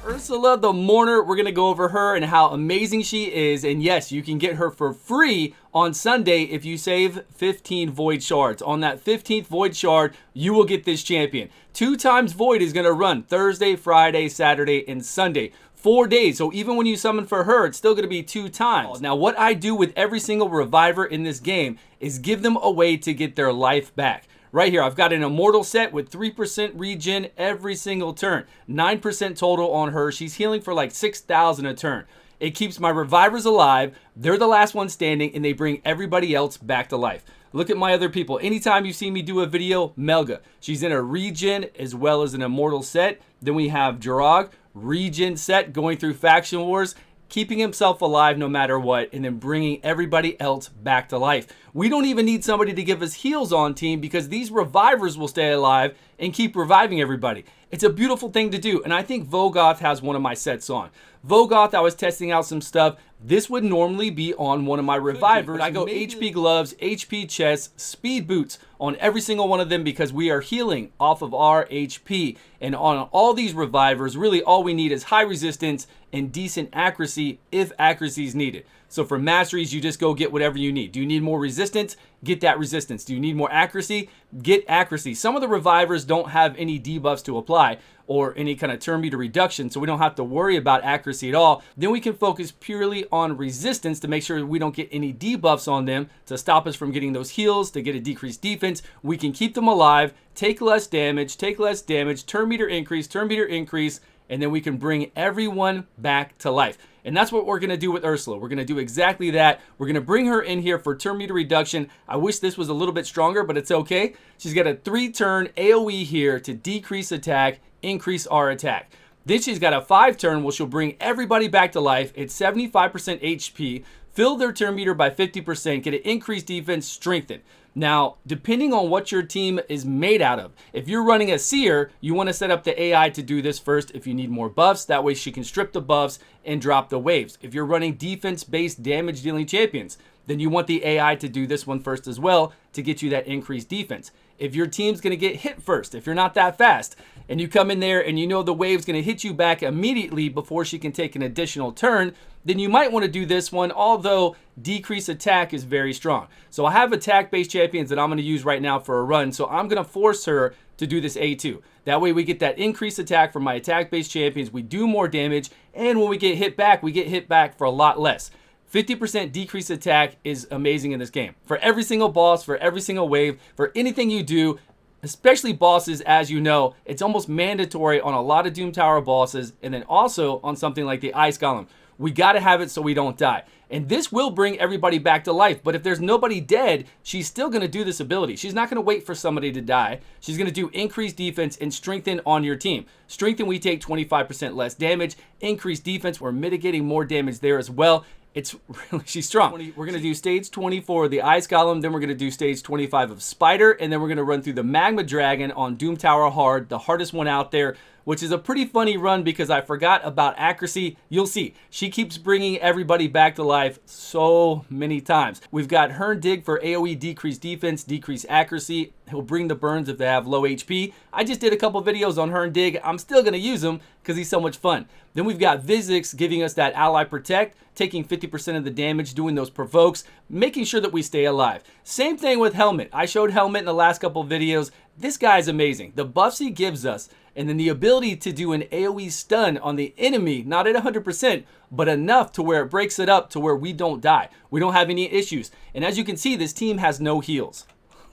Ursala the Mourner, we're going to go over her and how amazing she is. And yes, you can get her for free on Sunday if you save 15 Void Shards. On that 15th Void Shard, you will get this champion. 2 times Void is going to run Thursday, Friday, Saturday, and Sunday. 4 days. So even when you summon for her, it's still going to be 2 times. Now, what I do with every single reviver in this game is give them a way to get their life back. Right here, I've got an immortal set with 3% regen every single turn. 9% total on her. She's healing for like 6,000 a turn. It keeps my revivers alive. They're the last one standing, and they bring everybody else back to life. Look at my other people. Anytime you see me do a video, Melga. She's in a regen as well as an immortal set. Then we have Jirog, regen set, going through faction wars, keeping himself alive no matter what, and then bringing everybody else back to life. We don't even need somebody to give us heals on team because these revivers will stay alive and keep reviving everybody. It's a beautiful thing to do, and I think Vogoth has one of my sets on. Vogoth, I was testing out some stuff. This would normally be on one of my revivers. I go HP gloves, HP chests, speed boots on every single one of them because we are healing off of our HP. And on all these revivers, really all we need is high resistance and decent accuracy if accuracy is needed. So for masteries, you just go get whatever you need. Do you need more resistance? Get that resistance. Do you need more accuracy? Get accuracy. Some of the revivers don't have any debuffs to apply or any kind of turn meter reduction, so we don't have to worry about accuracy at all. Then we can focus purely on resistance to make sure we don't get any debuffs on them to stop us from getting those heals, to get a decreased defense. We can keep them alive, take less damage, turn meter increase, and then we can bring everyone back to life. And that's what we're going to do with Ursala. We're going to do exactly that. We're going to bring her in here for turn meter reduction. I wish this was a little bit stronger, but it's okay. She's got a 3-turn AoE here to decrease attack, increase our attack. Then she's got a 5-turn, which will bring everybody back to life. It's 75% HP, fill their turn meter by 50%, get an increased defense, strengthen. Now, depending on what your team is made out of, if you're running a seer, you want to set up the AI to do this first if you need more buffs. That way she can strip the buffs and drop the waves. If you're running defense-based damage-dealing champions, then you want the AI to do this one first as well to get you that increased defense. If your team's going to get hit first, if you're not that fast, and you come in there and you know the wave's going to hit you back immediately before she can take an additional turn, then you might want to do this one, although decrease attack is very strong. So I have attack-based champions that I'm going to use right now for a run, so I'm going to force her to do this A2. That way we get that increased attack from my attack-based champions, we do more damage, and when we get hit back for a lot less. 50% decrease attack is amazing in this game. For every single boss, for every single wave, for anything you do, especially bosses, as you know, it's almost mandatory on a lot of Doom Tower bosses, and then also on something like the Ice Golem. We got to have it so we don't die. And this will bring everybody back to life, but if there's nobody dead, she's still going to do this ability. She's not going to wait for somebody to die. She's going to do increased defense and strengthen on your team. Strengthen, we take 25% less damage. Increased defense, we're mitigating more damage there as well. It's really, she's strong. We're going to do stage 24 of the Ice Golem, then we're going to do stage 25 of Spider, and then we're going to run through the Magma Dragon on Doom Tower Hard, the hardest one out there, which is a pretty funny run because I forgot about accuracy. You'll see, she keeps bringing everybody back to life so many times. We've got Hern Dig for AoE decreased defense, decreased accuracy. He'll bring the burns if they have low HP. I just did a couple videos on Hern Dig. I'm still going to use him because he's so much fun. Then we've got Vizix giving us that ally protect, taking 50% of the damage, doing those provokes, making sure that we stay alive. Same thing with Helmet. I showed Helmet in the last couple of videos. This guy's amazing. The buffs he gives us, and then the ability to do an AoE stun on the enemy, not at 100%, but enough to where it breaks it up to where we don't die. We don't have any issues. And as you can see, this team has no heals.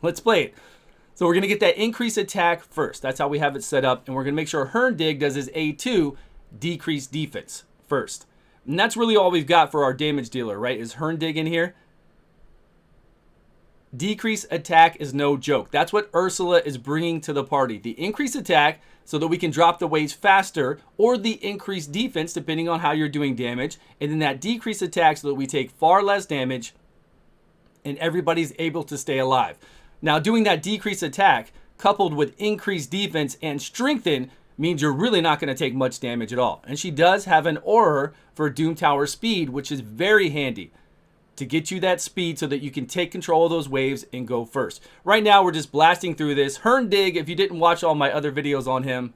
Let's play it. So we're going to get that increased attack first. That's how we have it set up. And we're going to make sure Hern Dig does his A2, decreased defense first. And that's really all we've got for our damage dealer, right? Is Hern Dig in here? Decrease attack is no joke. That's what Ursala is bringing to the party. The increased attack so that we can drop the waves faster, or the increased defense depending on how you're doing damage, and then that decreased attack so that we take far less damage and everybody's able to stay alive. Now, doing that decreased attack coupled with increased defense and strengthen means you're really not going to take much damage at all. And she does have an aura for Doom Tower speed, which is very handy to get you that speed so that you can take control of those waves and go first. Right now, we're just blasting through this. Hern Dig, if you didn't watch all my other videos on him,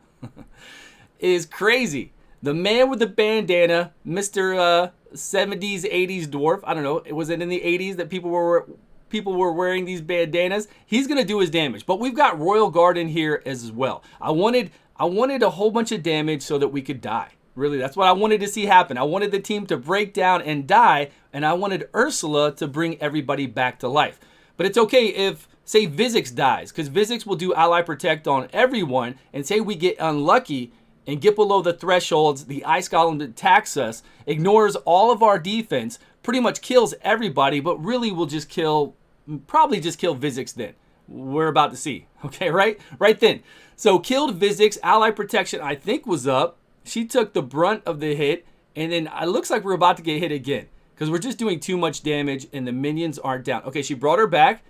is crazy. The man with the bandana, Mr. 70s, 80s dwarf. I don't know. Was it in the 80s that people were wearing these bandanas? He's going to do his damage. But we've got Royal Guard in here as well. I wanted a whole bunch of damage so that we could die. Really, that's what I wanted to see happen. I wanted the team to break down and die, and I wanted Ursala to bring everybody back to life. But it's okay if, say, Vizix dies, because Vizix will do Ally Protect on everyone, and say we get unlucky and get below the thresholds, the Ice Golem attacks us, ignores all of our defense, pretty much kills everybody, but really will just probably just kill Vizix then. We're about to see, okay, right then. So killed Vizix, Ally Protection I think was up. She took the brunt of the hit, and then it looks like we're about to get hit again because we're just doing too much damage and the minions aren't down. Okay, she brought her back,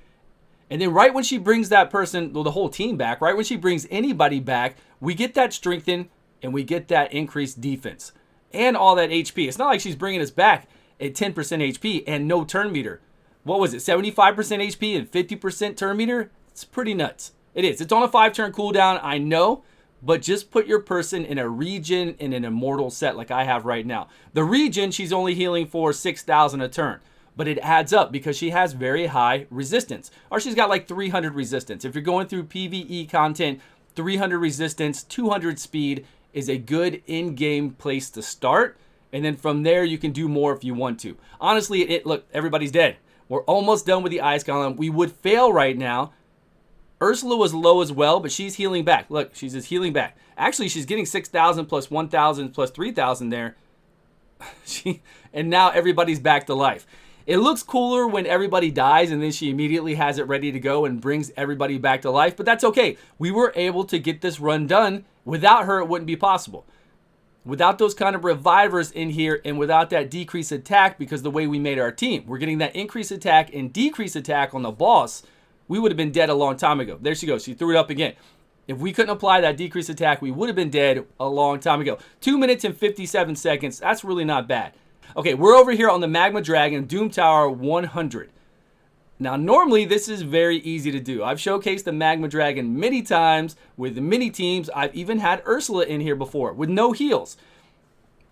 and then right when she brings that person, well, the whole team back, right when she brings anybody back, we get that strengthen and we get that increased defense and all that HP. It's not like she's bringing us back at 10% HP and no turn meter. What was it, 75% HP and 50% turn meter? It's pretty nuts. It is. It's on a 5-turn cooldown, I know. But just put your person in a regen and an immortal set like I have right now. The regen, she's only healing for 6,000 a turn. But it adds up because she has very high resistance. Or she's got like 300 resistance. If you're going through PvE content, 300 resistance, 200 speed is a good in-game place to start. And then from there, you can do more if you want to. Honestly, look, everybody's dead. We're almost done with the Ice Golem. We would fail right now. Ursala was low as well, but she's healing back. Look, she's just healing back. Actually, she's getting 6,000 plus 1,000 plus 3,000 there. And now everybody's back to life. It looks cooler when everybody dies and then she immediately has it ready to go and brings everybody back to life, but that's okay. We were able to get this run done. Without her, it wouldn't be possible. Without those kind of revivers in here and without that decreased attack, because the way we made our team, we're getting that increased attack and decreased attack on the boss, we would have been dead a long time ago. There she goes. She threw it up again. If we couldn't apply that decreased attack, we would have been dead a long time ago. 2 minutes and 57 seconds. That's really not bad. Okay, we're over here on the Magma Dragon, Doom Tower 100. Now, normally, this is very easy to do. I've showcased the Magma Dragon many times with many teams. I've even had Ursala in here before with no heals.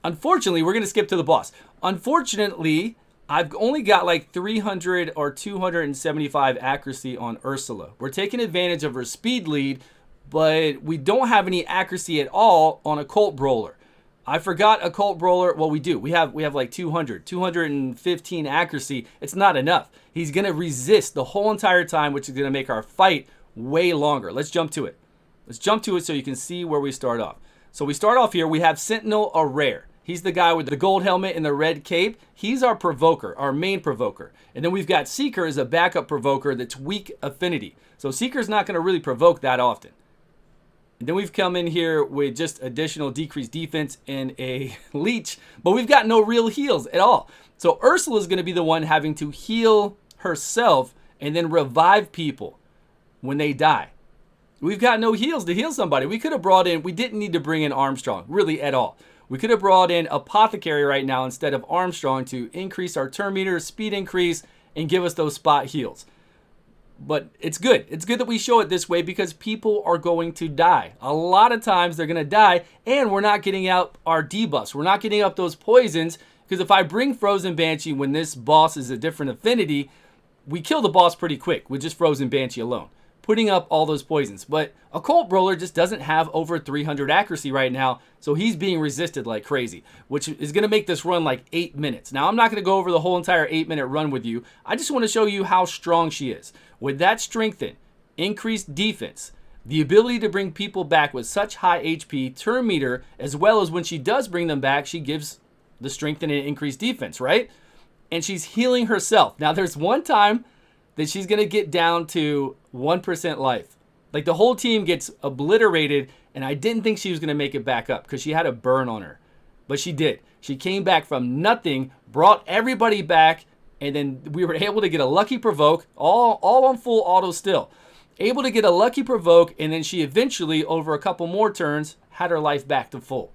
Unfortunately, we're going to skip to the boss. Unfortunately, I've only got like 300 or 275 accuracy on Ursala. We're taking advantage of her speed lead, but we don't have any accuracy at all on a Cult Brawler. I forgot a Cult Brawler. Well, we do. We have like 215 accuracy. It's not enough. He's going to resist the whole entire time, which is going to make our fight way longer. Let's jump to it. Let's jump to it so you can see where we start off. So we start off here. We have Sentinel, a rare. He's the guy with the gold helmet and the red cape. He's our provoker, our main provoker. And then we've got Seeker as a backup provoker that's weak affinity. So Seeker's not going to really provoke that often. And then we've come in here with just additional decreased defense and a leech, but we've got no real heals at all. So Ursula is going to be the one having to heal herself and then revive people when they die. We've got no heals to heal somebody. We could have brought in, we didn't need to bring in Armstrong, really at all. We could have brought in Apothecary right now instead of Armstrong to increase our turn meter, speed increase, and give us those spot heals. But it's good. It's good that we show it this way because people are going to die. A lot of times they're going to die, and we're not getting out our debuffs. We're not getting up those poisons, because if I bring Frozen Banshee when this boss is a different affinity, we kill the boss pretty quick with just Frozen Banshee alone, putting up all those poisons. But a Cult Brawler just doesn't have over 300 accuracy right now, so he's being resisted like crazy, which is going to make this run like 8 minutes. Now, I'm not going to go over the whole entire 8-minute run with you. I just want to show you how strong she is. With that strengthen, increased defense, the ability to bring people back with such high HP, turn meter, as well as when she does bring them back, she gives the strengthen and increased defense, right? And she's healing herself. Now, there's one time that she's going to get down to 1% life. Like the whole team gets obliterated, and I didn't think she was going to make it back up because she had a burn on her. But she did. She came back from nothing, brought everybody back, and then we were able to get a lucky provoke, all on full auto still. Able to get a lucky provoke, and then she eventually, over a couple more turns, had her life back to full.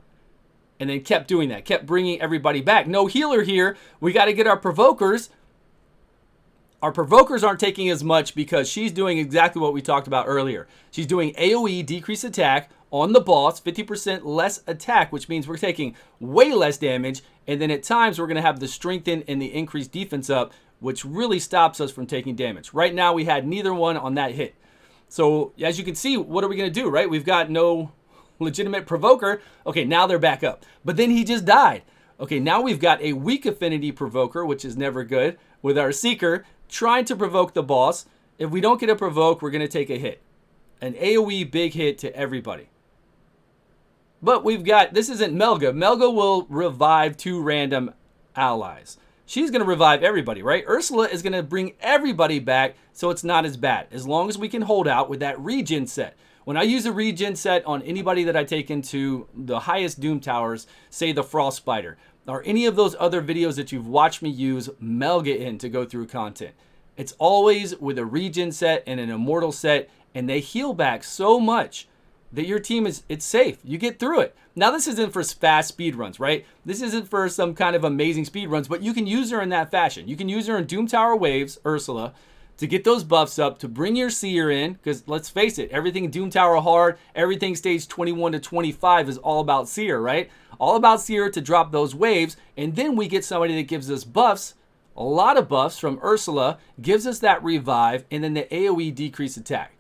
And then kept doing that, kept bringing everybody back. No healer here. We got to get our provokers. Our provokers aren't taking as much because she's doing exactly what we talked about earlier. She's doing AoE, decreased attack, on the boss, 50% less attack, which means we're taking way less damage. And then at times we're going to have the strengthen and the increased defense up, which really stops us from taking damage. Right now we had neither one on that hit. So as you can see, what are we going to do, right? We've got no legitimate provoker. Okay, now they're back up. But then he just died. Okay, now we've got a weak affinity provoker, which is never good, with our seeker trying to provoke the boss. If we don't get a provoke, we're going to take a hit. An AoE big hit to everybody. But we've got, this isn't Melga. Melga will revive 2 random allies. She's going to revive everybody, right? Ursala is going to bring everybody back, so it's not as bad. As long as we can hold out with that regen set. When I use a regen set on anybody that I take into the highest Doom Towers, say the Frost Spider, or any of those other videos that you've watched me use Melga in to go through content, it's always with a regen set and an immortal set, and they heal back so much that your team it's safe. You get through it. Now this isn't for fast speed runs, right? This isn't for some kind of amazing speed runs, but you can use her in that fashion. You can use her in Doom Tower waves, Ursala, to get those buffs up, to bring your seer in, because let's face it, everything in Doom Tower hard, everything stage 21 to 25 is all about seer, right? All about seer to drop those waves, and then we get somebody that gives us buffs, a lot of buffs from Ursala, gives us that revive, and then the AoE decrease attack.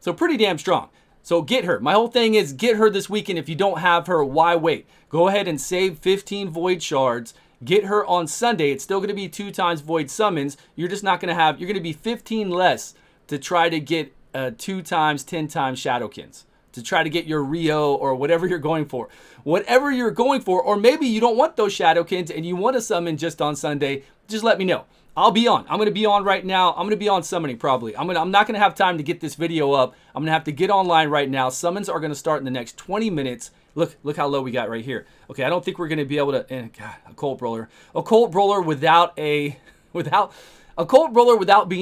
So pretty damn strong. So get her. My whole thing is get her this weekend. If you don't have her, why wait? Go ahead and save 15 Void Shards. Get her on Sunday. It's still going to be 2 times Void Summons. You're just not going to have, you're going to be 15 less to try to get 2 times, 10 times Shadowkins. To try to get your Rio or whatever you're going for. Whatever you're going for, or maybe you don't want those Shadowkins and you want to summon just on Sunday, just let me know. I'll be on. I'm going to be on right now. I'm going to be on summoning probably. I'm not going to have time to get this video up. I'm going to have to get online right now. Summons are going to start in the next 20 minutes. Look how low we got right here. Okay, I don't think we're going to be able to, God, a Cult Brawler. A Cult Brawler without being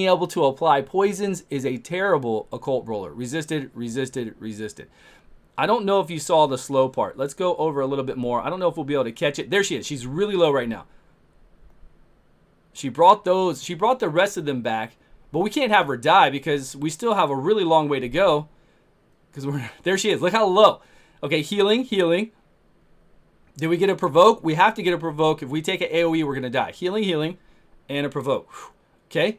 able to apply poisons is a terrible Occult Brawler. Resisted, resisted, resisted. I don't know if you saw the slow part. Let's go over a little bit more. I don't know if we'll be able to catch it. There she is. She's really low right now. She brought the rest of them back, but we can't have her die because we still have a really long way to go. Because there she is. Look how low. Okay, healing, healing. Did we get a provoke? We have to get a provoke. If we take an AoE, we're going to die. Healing, healing, and a provoke. Okay.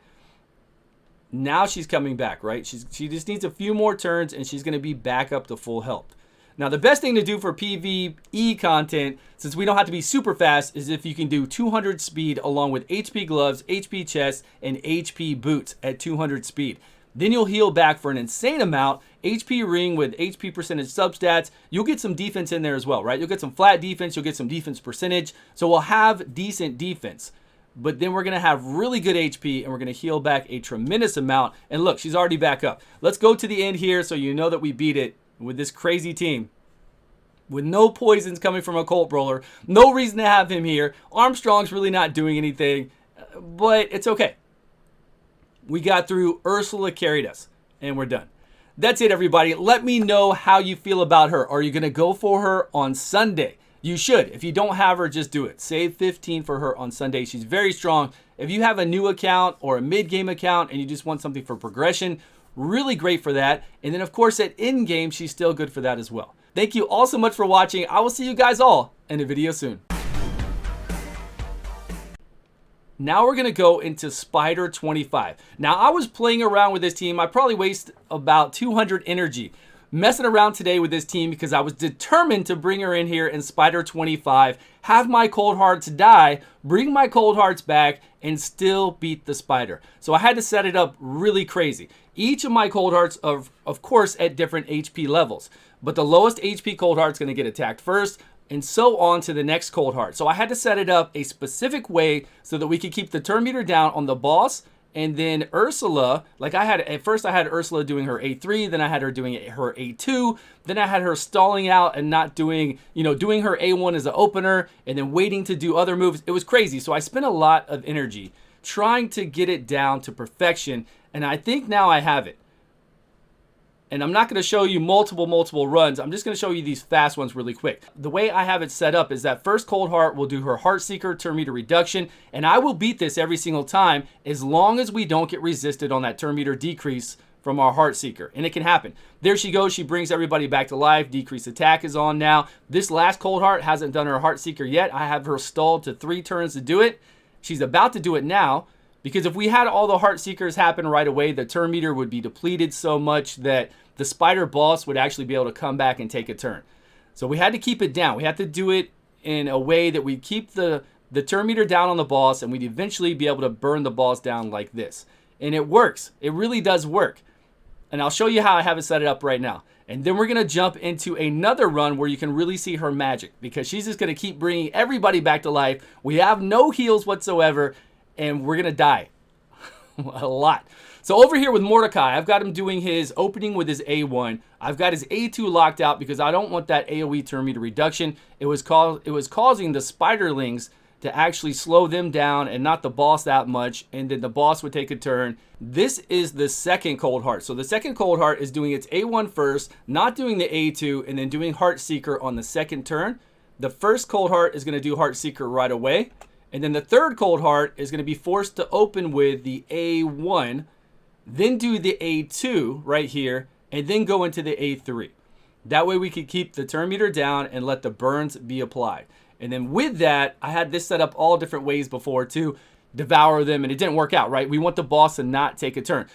Now she's coming back, right? She just needs a few more turns, and she's going to be back up to full health. Now, the best thing to do for PvE content, since we don't have to be super fast, is if you can do 200 speed along with HP gloves, HP chest, and HP boots at 200 speed. Then you'll heal back for an insane amount. HP ring with HP percentage substats. You'll get some defense in there as well, right? You'll get some flat defense. You'll get some defense percentage. So we'll have decent defense. But then we're going to have really good HP, and we're going to heal back a tremendous amount. And look, she's already back up. Let's go to the end here so you know that we beat it with this crazy team. With no poisons coming from a Cult Brawler. No reason to have him here. Armstrong's really not doing anything. But it's okay. We got through. Ursala carried us. And we're done. That's it, everybody. Let me know how you feel about her. Are you going to go for her on Sunday? You should. If you don't have her, just do it. Save 15 for her on Sunday. She's very strong. If you have a new account or a mid-game account and you just want something for progression, really great for that. And then, of course, at in-game, she's still good for that as well. Thank you all so much for watching. I will see you guys all in a video soon. Now we're going to go into Spider 25. Now, I was playing around with this team. I probably wasted about 200 energy messing around today with this team because I was determined to bring her in here in Spider 25, have my Cold Hearts die, bring my Cold Hearts back, and still beat the Spider. So I had to set it up really crazy. Each of my Cold Hearts, of course, at different HP levels. But the lowest HP Cold Heart's going to get attacked first, and so on to the next Cold Heart. So I had to set it up a specific way so that we could keep the turn meter down on the boss. And then Ursala, like at first I had Ursala doing her A3, then I had her doing her A2, then I had her stalling out and not doing, doing her A1 as an opener, and then waiting to do other moves. It was crazy. So I spent a lot of energy trying to get it down to perfection, and I think now I have it. And I'm not going to show you multiple runs. I'm just going to show you these fast ones really quick. The way I have it set up is that first Cold Heart will do her Heart Seeker turn meter reduction, and I will beat this every single time as long as we don't get resisted on that turn meter decrease from our Heartseeker, and it can happen. There she goes. She brings everybody back to life. Decreased attack is on now. This last Cold Heart hasn't done her Heartseeker yet. I have her stalled to 3 turns to do it. She's about to do it now, because if we had all the Heartseekers happen right away, the turn meter would be depleted so much that the spider boss would actually be able to come back and take a turn. So we had to keep it down. We had to do it in a way that we keep the turn meter down on the boss, and we'd eventually be able to burn the boss down like this. And it works. It really does work. And I'll show you how I have it set it up right now. And then we're going to jump into another run where you can really see her magic, because she's just going to keep bringing everybody back to life. We have no heals whatsoever, and we're going to die a lot. So over here with Mordecai, I've got him doing his opening with his A1. I've got his A2 locked out because I don't want that AoE turn meter reduction. It was causing the spiderlings to actually slow them down and not the boss that much, and then the boss would take a turn. This is the second Cold Heart. So the second Cold Heart is doing its A1 first, not doing the A2, and then doing Heartseeker on the second turn. The first Cold Heart is going to do Heartseeker right away, and then the third Cold Heart is going to be forced to open with the A1, then do the A2 right here, and then go into the A3. That way we could keep the turn meter down and let the burns be applied. And then with that, I had this set up all different ways before to devour them, and it didn't work out, right? We want the boss to not take a turn.